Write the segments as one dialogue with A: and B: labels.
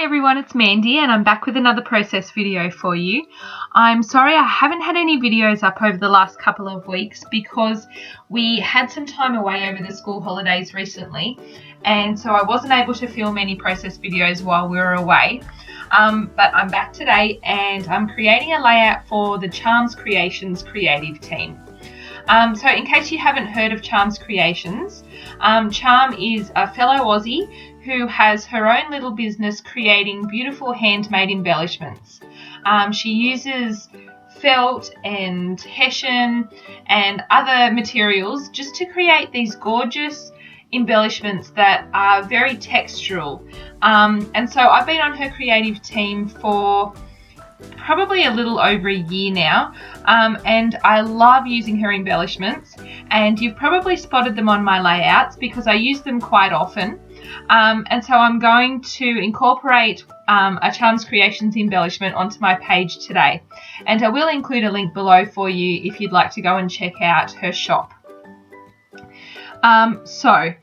A: everyone, it's Mandy and I'm back with another process video for you. I'm sorry I haven't had any videos up over the last couple of weeks because we had some time away over the school holidays recently, and so I wasn't able to film any process videos while we were away. But I'm back today and I'm creating a layout for the Charms Creations creative team. So in case you haven't heard of Charms Creations, Charm is a fellow Aussie who has her own little business creating beautiful handmade embellishments. She uses felt and hessian and other materials just to create these gorgeous embellishments that are very textural. And so I've been on her creative team for probably a little over a year now, and I love using her embellishments, and you've probably spotted them on my layouts because I use them quite often. And so I'm going to incorporate a Charms Creations embellishment onto my page today, and I will include a link below for you if you'd like to go and check out her shop. So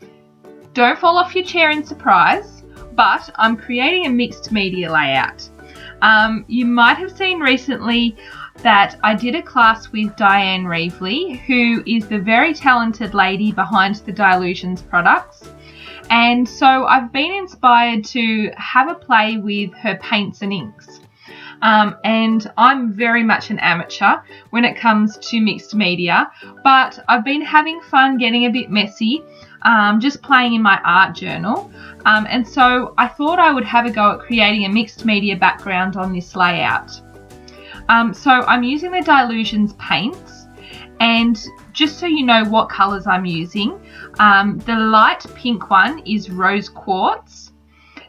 A: don't fall off your chair in surprise, but I'm creating a mixed media layout. You might have seen recently that I did a class with Diane Reevely, who is the very talented lady behind the Dylusions products. And so I've been inspired to have a play with her paints and inks. And I'm very much an amateur when it comes to mixed media, but I've been having fun getting a bit messy, just playing in my art journal. And so I thought I would have a go at creating a mixed media background on this layout. So I'm using the Dylusions paints, and just so you know what colours I'm using, the light pink one is rose quartz.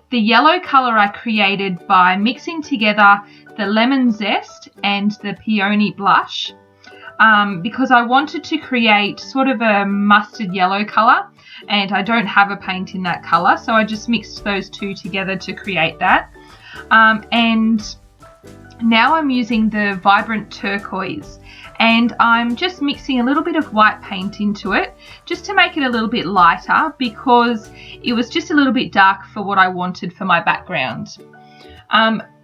A: The yellow colour I created by mixing together the lemon zest and the peony blush, because I wanted to create sort of a mustard yellow colour, and I don't have a paint in that colour, so I just mixed those two together to create that. And now I'm using the vibrant turquoise, and I'm just mixing a little bit of white paint into it just to make it a little bit lighter, because it was just a little bit dark for what I wanted for my background.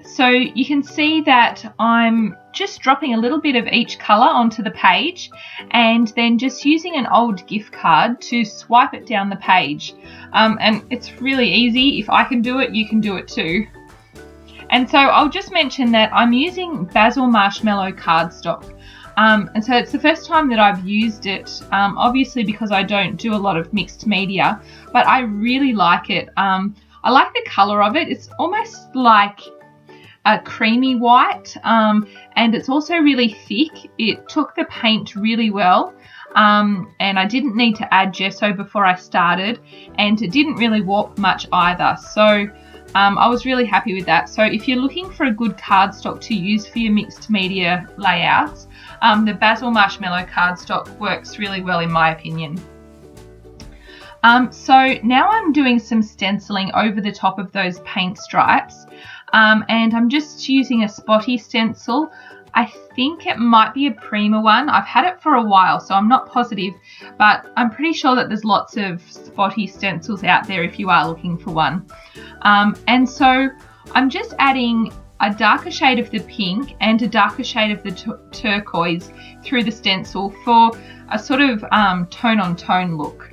A: So you can see that I'm just dropping a little bit of each colour onto the page, and then just using an old gift card to swipe it down the page. And it's really easy. If I can do it, you can do it too. And so I'll just mention that I'm using Dazzle Marshmallow cardstock. And so it's the first time that I've used it, obviously because I don't do a lot of mixed media, but I really like it. I like the colour of it. It's almost like a creamy white, and it's also really thick. It took the paint really well, and I didn't need to add gesso before I started, and it didn't really warp much either. So I was really happy with that. So if you're looking for a good cardstock to use for your mixed media layouts, the Dazzle Marshmallow cardstock works really well in my opinion. So now I'm doing some stenciling over the top of those paint stripes, and I'm just using a spotty stencil. I think it might be a Prima one. I've had it for a while, so I'm not positive, but I'm pretty sure that there's lots of spotty stencils out there if you are looking for one. And so I'm just adding a darker shade of the pink and a darker shade of the turquoise through the stencil for a sort of tone-on-tone look.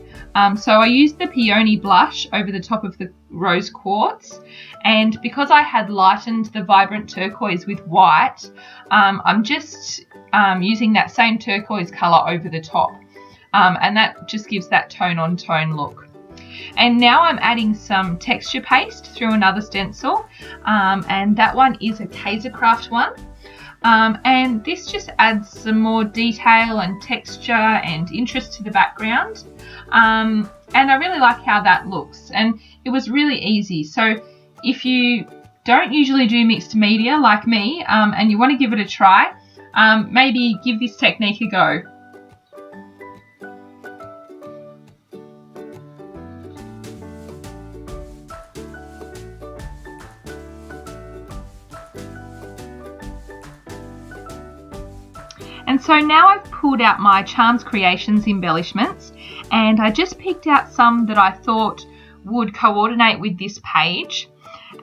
A: So I used the peony blush over the top of the rose quartz, and because I had lightened the vibrant turquoise with white, I'm just using that same turquoise colour over the top, and that just gives that tone-on-tone look. And now I'm adding some texture paste through another stencil, and that one is a Kaisercraft one. And this just adds some more detail and texture and interest to the background. And I really like how that looks, and it was really easy. So if you don't usually do mixed media like me, and you want to give it a try, maybe give this technique a go. And so now I've pulled out my Charms Creations embellishments, and I just picked out some that I thought would coordinate with this page.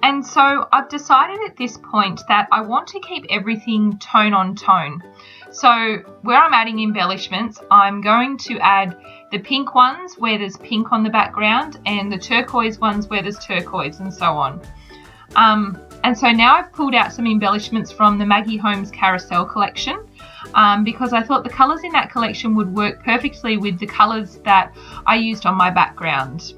A: And so I've decided at this point that I want to keep everything tone on tone. So where I'm adding embellishments, I'm going to add the pink ones where there's pink on the background and the turquoise ones where there's turquoise, and so on. And so now I've pulled out some embellishments from the Maggie Holmes Carousel collection because I thought the colours in that collection would work perfectly with the colours that I used on my background.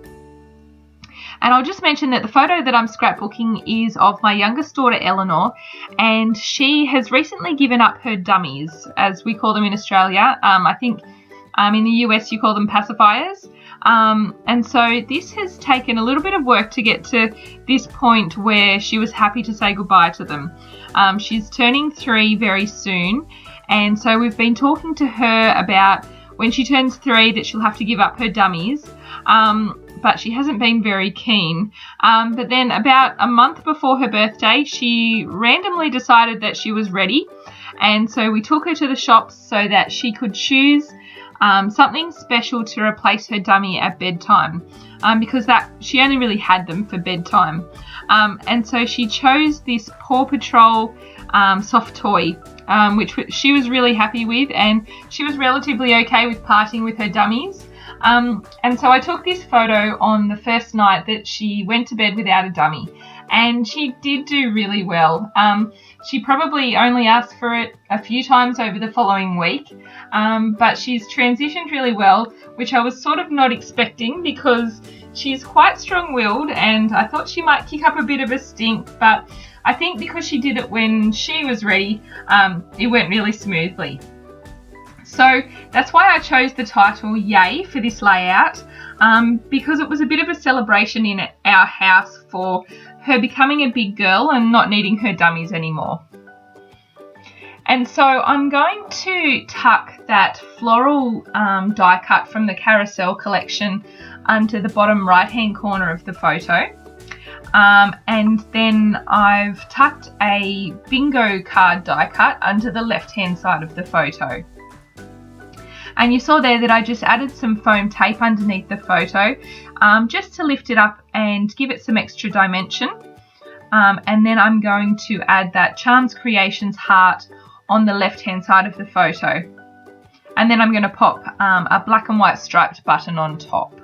A: And I'll just mention that the photo that I'm scrapbooking is of my youngest daughter Eleanor, and she has recently given up her dummies, as we call them in Australia. I think in the US you call them pacifiers. And so this has taken a little bit of work to get to this point where she was happy to say goodbye to them. She's turning 3 very soon, and so we've been talking to her about when she turns 3 that she'll have to give up her dummies. But she hasn't been very keen. But then about a month before her birthday, she randomly decided that she was ready. And so we took her to the shops so that she could choose something special to replace her dummy at bedtime, because she only really had them for bedtime. And so she chose this Paw Patrol soft toy, which she was really happy with, and she was relatively okay with parting with her dummies. And so I took this photo on the first night that she went to bed without a dummy, and she did do really well. She probably only asked for it a few times over the following week, but she's transitioned really well, which I was sort of not expecting because she's quite strong-willed and I thought she might kick up a bit of a stink, but I think because she did it when she was ready, it went really smoothly. So that's why I chose the title Yay for this layout, because it was a bit of a celebration in our house for her becoming a big girl and not needing her dummies anymore. And so I'm going to tuck that floral die cut from the Carousel collection under the bottom right hand corner of the photo. And then I've tucked a bingo card die cut under the left hand side of the photo. And you saw there that I just added some foam tape underneath the photo just to lift it up and give it some extra dimension. And then I'm going to add that Charms Creations heart on the left hand side of the photo. And then I'm going to pop a black and white striped button on top.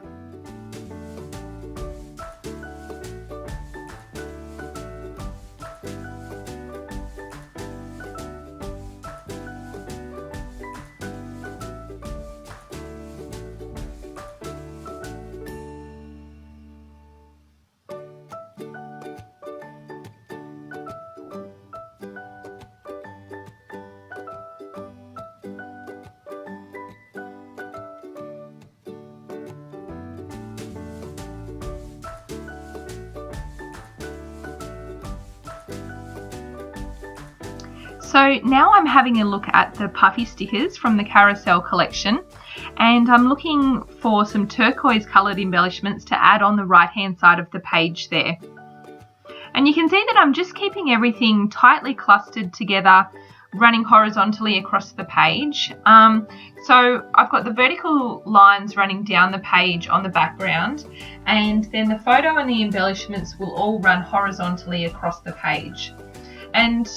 A: So now I'm having a look at the puffy stickers from the Carousel collection, and I'm looking for some turquoise coloured embellishments to add on the right hand side of the page there. And you can see that I'm just keeping everything tightly clustered together, running horizontally across the page. So I've got the vertical lines running down the page on the background, and then the photo and the embellishments will all run horizontally across the page. And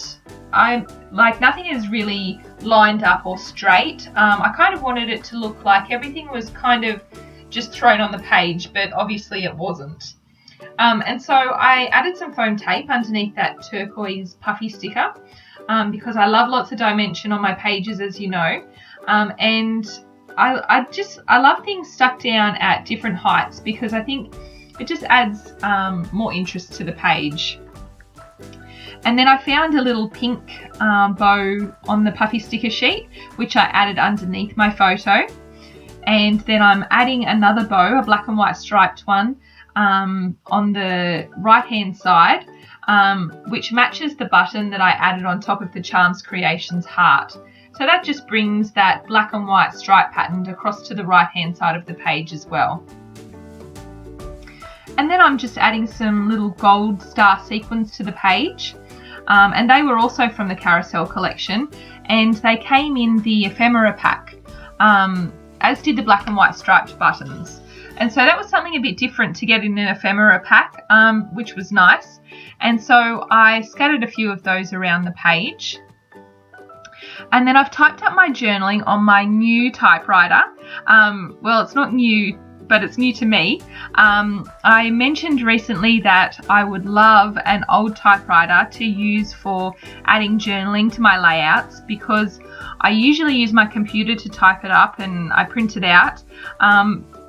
A: nothing is really lined up or straight. I kind of wanted it to look like everything was kind of just thrown on the page, but obviously it wasn't. And so I added some foam tape underneath that turquoise puffy sticker because I love lots of dimension on my pages, as you know. And I love things stuck down at different heights because I think it just adds more interest to the page. And then I found a little pink bow on the puffy sticker sheet, which I added underneath my photo. And then I'm adding another bow, a black and white striped one, on the right hand side, which matches the button that I added on top of the Charms Creations heart. So that just brings that black and white stripe pattern across to the right hand side of the page as well. And then I'm just adding some little gold star sequins to the page. And they were also from the Carousel collection, and they came in the ephemera pack, as did the black and white striped buttons. And so that was something a bit different to get in an ephemera pack, which was nice. And so I scattered a few of those around the page. And then I've typed up my journaling on my new typewriter. Well, it's not new, but it's new to me. I mentioned recently that I would love an old typewriter to use for adding journaling to my layouts, because I usually use my computer to type it up and I print it out.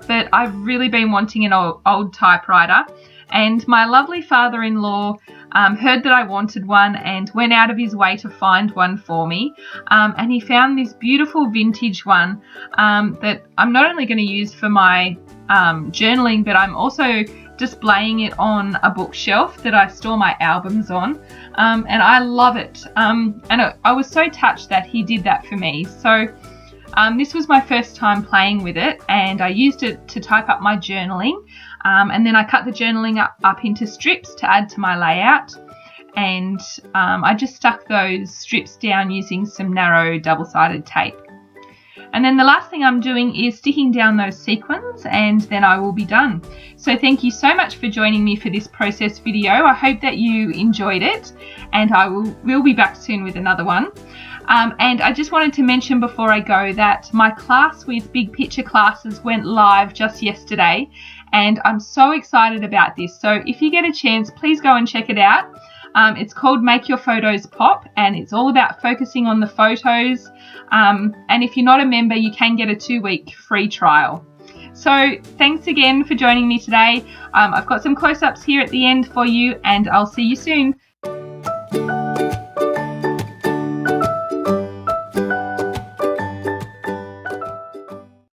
A: But I've really been wanting an old typewriter, and my lovely father-in-law heard that I wanted one and went out of his way to find one for me, and he found this beautiful vintage one that I'm not only going to use for my journaling, but I'm also displaying it on a bookshelf that I store my albums on, and I love it, and I was so touched that he did that for me. So this was my first time playing with it, and I used it to type up my journaling, and then I cut the journaling up into strips to add to my layout, and I just stuck those strips down using some narrow double-sided tape. And then the last thing I'm doing is sticking down those sequins, and then I will be done. So thank you so much for joining me for this process video. I hope that you enjoyed it, and I will be back soon with another one. And I just wanted to mention before I go that my class with Big Picture classes went live just yesterday, and I'm so excited about this. So if you get a chance, please go and check it out. It's called Make Your Photos Pop, and it's all about focusing on the photos. And if you're not a member, you can get a 2-week free trial. So thanks again for joining me today. I've got some close-ups here at the end for you, and I'll see you soon.